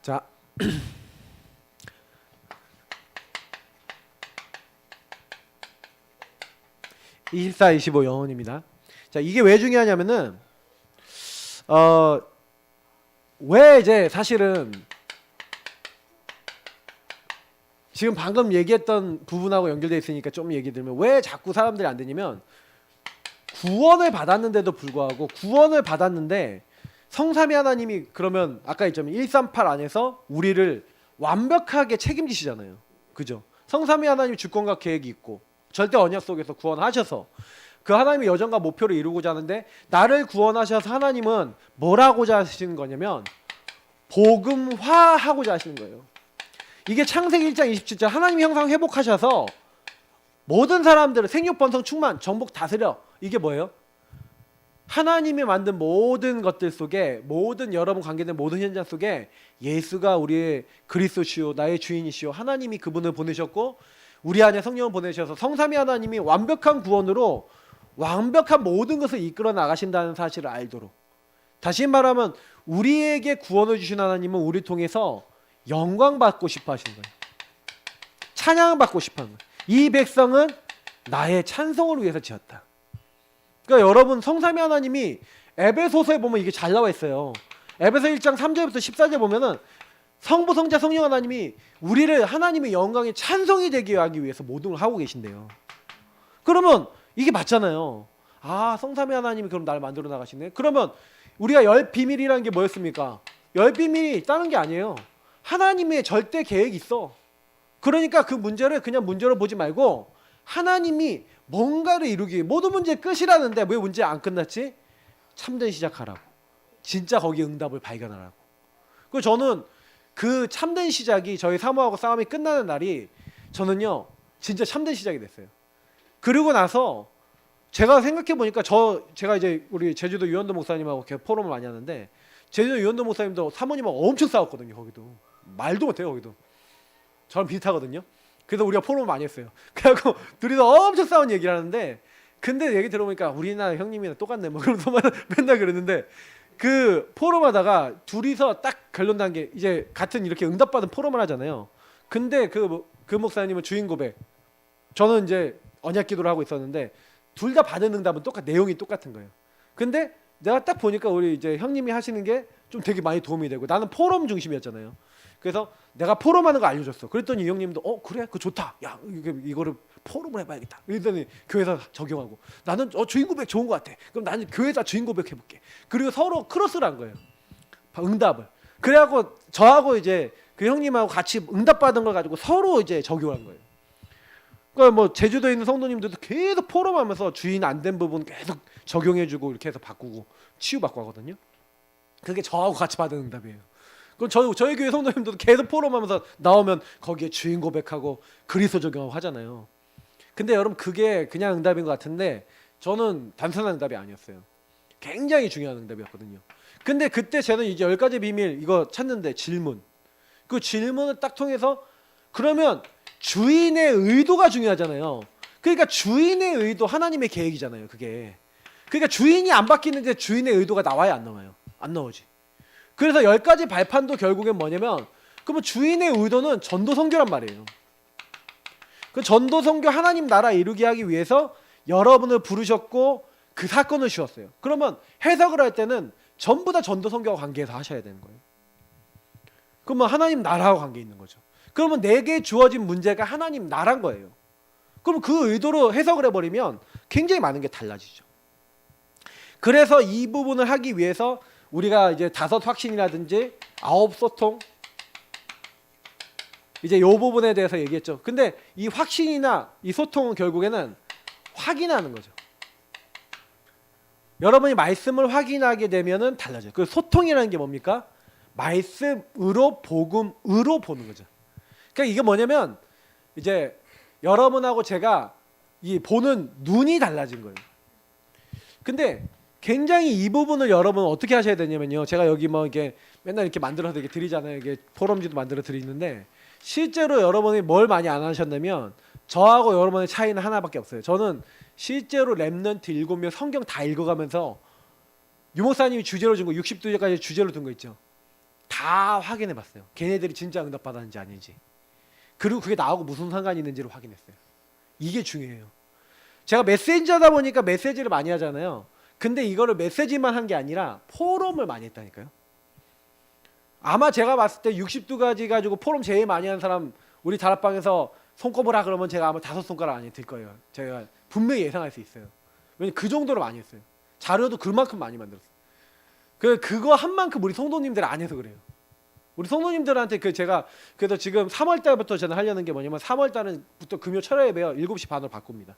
자, 24, 25 영혼입니다. 자, 이게 왜 중요하냐면은 왜 이제 사실은 지금 방금 얘기했던 부분하고 연결돼 있으니까 좀 얘기 들면 왜 자꾸 사람들이 안 되냐면 구원을 받았는데도 불구하고 구원을 받았는데 성삼위 하나님이 그러면 아까 했잖아요. 138 안에서 우리를 완벽하게 책임지시잖아요. 그죠? 성삼위 하나님 주권과 계획이 있고 절대 언약 속에서 구원하셔서 그 하나님의 여정과 목표를 이루고자 하는데 나를 구원하셔서 하나님은 뭘 하고자 하시는 거냐면 복음화하고자 하시는 거예요. 이게 창세기 1장 27절 하나님의 형상 회복하셔서 모든 사람들을 생육 번성 충만 정복 다스려 이게 뭐예요? 하나님이 만든 모든 것들 속에 모든 여러분 관계된 모든 현장 속에 예수가 우리의 그리스도시요 나의 주인이시요 하나님이 그분을 보내셨고 우리 안에 성령을 보내셔서 성삼위 하나님이 완벽한 구원으로 완벽한 모든 것을 이끌어 나가신다는 사실을 알도록 다시 말하면 우리에게 구원을 주신 하나님은 우리를 통해서 영광 받고 싶어 하시는 거예요. 찬양을 받고 싶어 하는 거예요. 이 백성은 나의 찬송을 위해서 지었다. 그러니까 여러분 성삼위 하나님이 에베소서에 보면 이게 잘 나와 있어요. 에베소 1장 3절부터 14절 보면은 성부 성자 성령 하나님이 우리를 하나님의 영광의 찬송이 되게 하기 위해서 모든 걸 하고 계신대요. 그러면 이게 맞잖아요. 아 성삼위 하나님이 그럼 나를 만들어 나가시네. 그러면 우리가 열 비밀이라는 게 뭐였습니까? 열 비밀이 다른 게 아니에요. 하나님의 절대 계획이 있어. 그러니까 그 문제를 그냥 문제로 보지 말고 하나님이 뭔가를 이루기 위해 모든 문제의 끝이라는데 왜 문제 안 끝났지? 참된 시작하라고. 진짜 거기 응답을 발견하라고. 그리고 저는 그 참된 시작이 저희 사모하고 싸움이 끝나는 날이 저는요 진짜 참된 시작이 됐어요. 그리고 나서 제가 생각해 보니까 제가 이제 우리 제주도 유현도 목사님하고 이렇게 포럼을 많이 하는데 제주도 유현도 목사님도 사모님하고 엄청 싸웠거든요. 거기도 말도 못해요. 거기도 저랑 비슷하거든요. 그래서 우리가 포럼을 많이 했어요. 그래갖고 둘이서 엄청 싸운 얘기를 하는데 근데 얘기 들어보니까 우리나 형님이나 똑같네 뭐 그러면서 맨날 그랬는데 그 포럼하다가 둘이서 딱 결론 난 게 이제 같은 이렇게 응답받은 포럼을 하잖아요. 근데 그 목사님은 주인 고백 저는 이제 언약 기도를 하고 있었는데 둘 다 받은 응답은 내용이 똑같은 거예요. 근데 내가 딱 보니까 우리 이제 형님이 하시는 게 좀 되게 많이 도움이 되고 나는 포럼 중심이었잖아요. 그래서 내가 포럼하는 거 알려줬어. 그랬더니 이 형님도 그래 그거 좋다. 야 이거를 포럼을 해봐야겠다. 그랬더니 교회에서 적용하고 나는 주인 고백 좋은 것 같아. 그럼 나는 교회에서 주인 고백 해볼게. 그리고 서로 크로스를 한 거예요. 응답을. 그래갖고 저하고 이제 그 형님하고 같이 응답받은 걸 가지고 서로 이제 적용한 거예요. 그러니까 뭐 제주도에 있는 성도님들도 계속 포럼하면서 주인 안 된 부분 계속 적용해주고 이렇게 해서 바꾸고 치유받고 하거든요. 그게 저하고 같이 받은 응답이에요. 그럼 저희 교회 성도님들도 계속 포럼하면서 나오면 거기에 주인 고백하고 그리스도 적용하고 하잖아요. 근데 여러분 그게 그냥 응답인 것 같은데 저는 단순한 응답이 아니었어요. 굉장히 중요한 응답이었거든요. 근데 그때 저는 이제 10가지 비밀 이거 찾는데 질문 그 질문을 딱 통해서 그러면 주인의 의도가 중요하잖아요. 그러니까 주인의 의도 하나님의 계획이잖아요. 그게 그러니까 주인이 안 바뀌는데 주인의 의도가 나와야 안 나와요. 안 나오지. 그래서 10가지 발판도 결국엔 뭐냐면 그러면 주인의 의도는 전도 선교란 말이에요. 그 전도 선교 하나님 나라 이루게 하기 위해서 여러분을 부르셨고 그 사건을 주었어요. 그러면 해석을 할 때는 전부 다 전도 선교와 관계해서 하셔야 되는 거예요. 그러면 하나님 나라와 관계 있는 거죠. 그러면 내게 주어진 문제가 하나님 나라인 거예요. 그럼 그 의도로 해석을 해버리면 굉장히 많은 게 달라지죠. 그래서 이 부분을 하기 위해서 우리가 이제 5 확신이라든지 9 소통 이제 이 부분에 대해서 얘기했죠. 근데 이 확신이나 이 소통은 결국에는 확인하는 거죠. 여러분이 말씀을 확인하게 되면은 달라져요. 그 소통이라는 게 뭡니까? 말씀으로 복음으로 보는 거죠. 그러니까 이게 뭐냐면 이제 여러분하고 제가 이 보는 눈이 달라진 거예요. 근데 굉장히 이 부분을 여러분 어떻게 하셔야 되냐면요. 제가 여기 뭐 이렇게 맨날 이렇게 만들어서 이렇게 드리잖아요. 이게 포럼지도 만들어 드리는데 실제로 여러분이 뭘 많이 안 하셨냐면 저하고 여러분의 차이는 하나밖에 없어요. 저는 실제로 랩넌트 7명 성경 다 읽어가면서 유목사님이 주제로 준 거 60주제까지 주제로 둔 거 있죠. 다 다 확인해 봤어요. 걔네들이 진짜 응답 받았는지 아닌지. 그리고 그게 나하고 무슨 상관이 있는지를 확인했어요. 이게 중요해요. 제가 메신저다 보니까 메시지를 많이 하잖아요. 근데 이거를 메시지만 한 게 아니라 포럼을 많이 했다니까요. 아마 제가 봤을 때 62가지 가지고 포럼 제일 많이 한 사람 우리 다락방에서 손꼽으라 그러면 제가 아마 5손가락 안에 들 거예요. 제가 분명히 예상할 수 있어요. 왜냐면 그 정도로 많이 했어요. 자료도 그만큼 많이 만들었어요. 그거 한 만큼 우리 성도님들 안 해서 그래요. 우리 성도님들한테 제가 그래서 지금 3월 달부터 저는 하려는 게 뭐냐면 3월 달부터 금요 철야 예배요 7시 반으로 바꿉니다.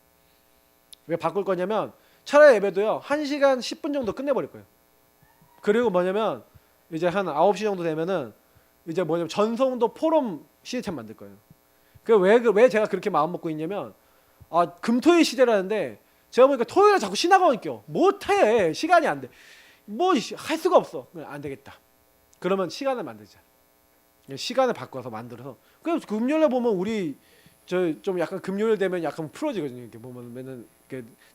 왜 바꿀 거냐면 철야 예배도요 1시간 10분 정도 끝내버릴 거예요. 그리고 뭐냐면 이제 한 9시 정도 되면은 이제 뭐냐면 전성도 포럼 시스템 만들 거예요. 왜 제가 그렇게 마음 먹고 있냐면 금토일 시대라는데 제가 보니까 토요일에 자꾸 신학원 껴. 못해. 시간이 안 돼. 뭐 할 수가 없어. 안 되겠다. 그러면 시간을 만들자. 시간을 바꿔서 만들어서. 그래서 금요일에 보면 우리 좀 약간 금요일 되면 약간 풀어지거든요. 이렇게 보면 맨날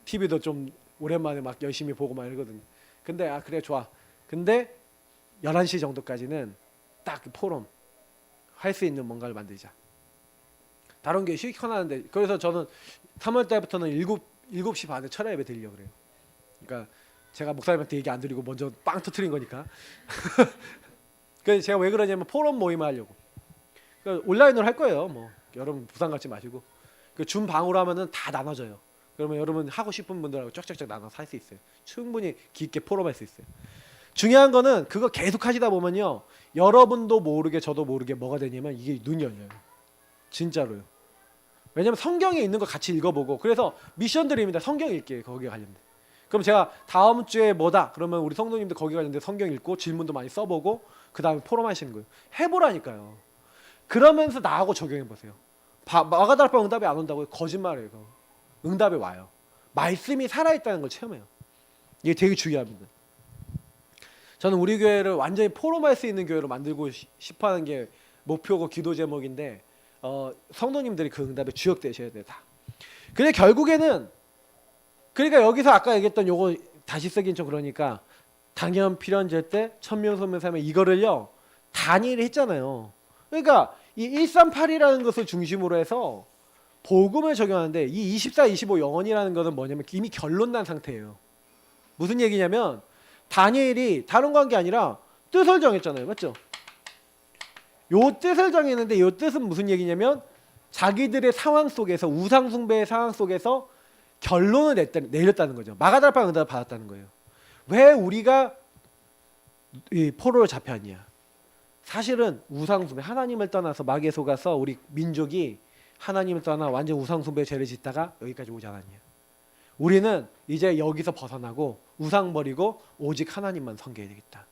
TV도 좀 오랜만에 막 열심히 보고 막 이러거든요. 근데 그래 좋아. 근데 11시 정도까지는 딱 포럼 할 수 있는 뭔가를 만들자. 다른 게 시켜놨는데 그래서 저는 3월 달부터는 7시 반에 철야 예배 드리려고 그래요. 그러니까 제가 목사님한테 얘기 안 드리고 먼저 빵 터트린 거니까. 그래서 제가 왜 그러냐면 포럼 모임을 하려고. 그러니까 온라인으로 할 거예요. 뭐 여러분 부담 갖지 마시고. 줌 방으로 하면은 다 나눠져요. 그러면 여러분 하고 싶은 분들하고 쫙쫙쫙 나눠서 할 수 있어요. 충분히 깊게 포럼할 수 있어요. 중요한 거는 그거 계속 하시다 보면요. 여러분도 모르게 저도 모르게 뭐가 되냐면 이게 눈이 열려요. 진짜로요. 왜냐면 성경에 있는 거 같이 읽어보고 그래서 미션 드립니다. 성경 읽기 거기에 관련된. 그럼 제가 다음 주에 뭐다 그러면 우리 성도님들 거기 관련된 성경 읽고 질문도 많이 써보고 그 다음에 포럼 하시는 거예요. 해보라니까요. 그러면서 나하고 적용해보세요. 마가다락방 응답이 안 온다고요? 거짓말이에요. 응답이 와요. 말씀이 살아있다는 걸 체험해요. 이게 되게 중요합니다. 저는 우리 교회를 완전히 포럼할 수 있는 교회로 만들고 싶어하는 게 목표고 기도 제목인데 성도님들이 그 응답에 주역되셔야 돼요. 다. 근데 결국에는 그러니까 여기서 아까 얘기했던 요거 다시 쓰긴 좀 그러니까 당연 필연절 때 천명소명 삼회 이거를요 단일히 했잖아요. 그러니까 이 138이라는 것을 중심으로 해서 복음을 적용하는데 이 24, 25 영원이라는 것은 뭐냐면 이미 결론 난 상태예요. 무슨 얘기냐면 다니엘이 다른 거 한 게 아니라 뜻을 정했잖아요. 맞죠? 요 뜻을 정했는데 요 뜻은 무슨 얘기냐면 자기들의 상황 속에서 우상 숭배의 상황 속에서 결론을 내렸다는 거죠. 마가다락방 응답을 받았다는 거예요. 왜 우리가 이 포로를 잡혔냐? 사실은 우상 숭배 하나님을 떠나서 마귀에 속아서 우리 민족이 하나님을 떠나 완전 우상 숭배의 죄를 짓다가 여기까지 오지 않았냐? 우리는 이제 여기서 벗어나고 우상 버리고 오직 하나님만 섬겨야 되겠다.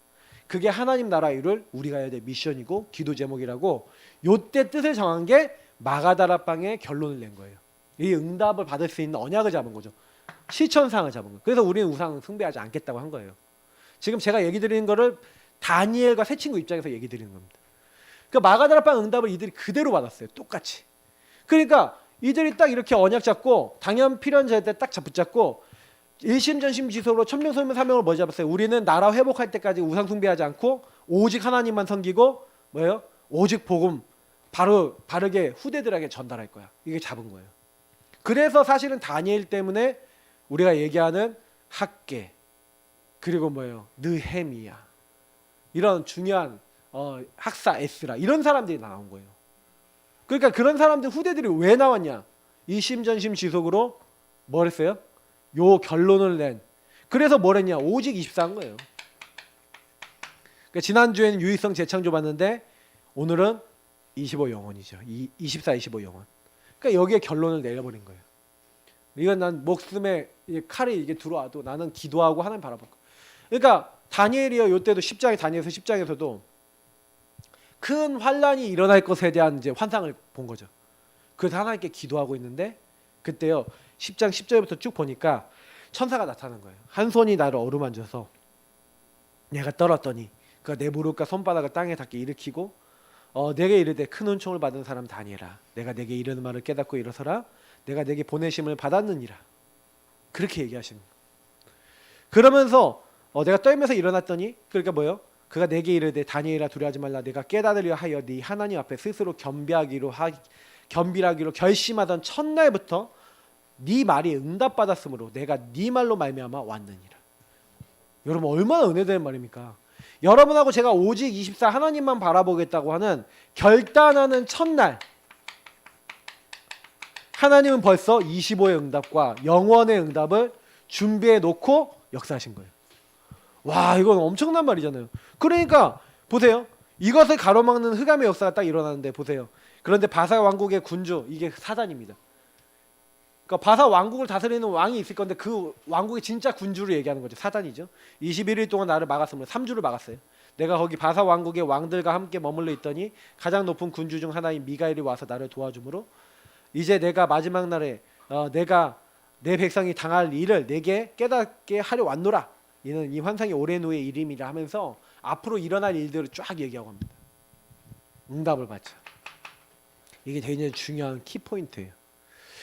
그게 하나님 나라 이룰 우리가 해야 될 미션이고 기도 제목이라고 요때 뜻을 정한 게 마가다락방의 결론을 낸 거예요. 이 응답을 받을 수 있는 언약을 잡은 거죠. 실천상을 잡은 거예요. 그래서 우리는 우상 숭배하지 않겠다고 한 거예요. 지금 제가 얘기 드리는 거를 다니엘과 새 친구 입장에서 얘기 드리는 겁니다. 그 마가다락방 응답을 이들이 그대로 받았어요. 똑같이. 그러니까 이들이 딱 이렇게 언약 잡고 당연 필연절 때 딱 붙잡고 일심전심지속으로 천명소명 사명을 뭐 잡았어요? 우리는 나라 회복할 때까지 우상 숭배하지 않고 오직 하나님만 섬기고 뭐예요? 오직 복음 바르게 후대들에게 전달할 거야. 이게 잡은 거예요. 그래서 사실은 다니엘 때문에 우리가 얘기하는 학계 그리고 뭐예요? 느헤미야 이런 중요한 학사 에스라 이런 사람들이 나온 거예요. 그러니까 그런 사람들 후대들이 왜 나왔냐? 이심전심지속으로 뭘 했어요? 요 결론을 낸. 그래서 뭘 했냐? 오직 24한 거예요. 그러니까 지난주에는 유의성 재창조 봤는데 오늘은 25 영혼이죠. 24, 25 영혼. 그러니까 여기에 결론을 내려버린 거예요. 이건 난 목숨에 칼이 이게 들어와도 나는 기도하고 하나님 바라볼 거야. 그러니까 다니엘이요. 요때도 10장에 다니엘서 10장에서도 큰 환란이 일어날 것에 대한 이제 환상을 본 거죠. 그래서 하나님께 기도하고 있는데 그때요. 10장 10절부터 쭉 보니까 천사가 나타난 거예요. 한 손이 나를 어루만져서 내가 떨었더니 그 내 무릎과 손바닥을 땅에 닿게 일으키고 내게 이르되 큰 은총을 받은 사람 다니엘아 내가 내게 이르는 말을 깨닫고 일어서라 내가 내게 보내심을 받았느니라 그렇게 얘기하시는 거예요. 그러면서 내가 떨면서 일어났더니 그러니까 뭐예요? 그가 내게 이르되 다니엘아 두려워하지 말라 내가 깨달으려 하여 네 하나님 앞에 스스로 겸비하기로 결심하던 첫날부터 네 말이 응답받았으므로 내가 네 말로 말미암아 왔느니라. 여러분 얼마나 은혜되는 말입니까? 여러분하고 제가 오직 24 하나님만 바라보겠다고 하는 결단하는 첫날 하나님은 벌써 25의 응답과 영원의 응답을 준비해 놓고 역사하신 거예요. 와, 이건 엄청난 말이잖아요. 그러니까 보세요. 이것을 가로막는 흑암의 역사가 딱 일어나는데 보세요. 그런데 바사 왕국의 군주, 이게 사단입니다. 그러니까 바사 왕국을 다스리는 왕이 있을 건데 그 왕국의 진짜 군주를 얘기하는 거죠. 사단이죠. 21일 동안 나를 막았으므로 3주를 막았어요. 내가 거기 바사 왕국의 왕들과 함께 머물러 있더니 가장 높은 군주 중 하나인 미가엘이 와서 나를 도와주므로 이제 내가 마지막 날에 내가 내 백성이 당할 일을 내게 깨닫게 하려 왔노라. 이는 이 환상이 오랜 후의 일임이라 하면서 앞으로 일어날 일들을 쫙 얘기하고 합니다. 응답을 받자. 이게 굉장히 중요한 키포인트예요.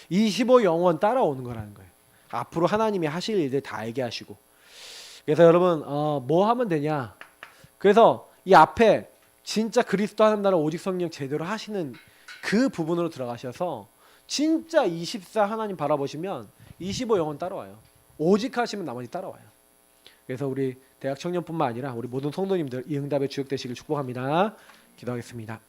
25 영원 따라오는 거라는 거예요. 앞으로 하나님이 하실 일들 다 알게 하시고. 그래서 여러분 뭐 하면 되냐. 그래서 이 앞에 진짜 그리스도 하나님 나라 오직 성령 제대로 하시는 그 부분으로 들어가셔서 진짜 24 하나님 바라보시면 25 영원 따라와요. 오직 하시면 나머지 따라와요. 그래서 우리 대학 청년뿐만 아니라 우리 모든 성도님들 이 응답의 주역 되시길 축복합니다. 기도하겠습니다.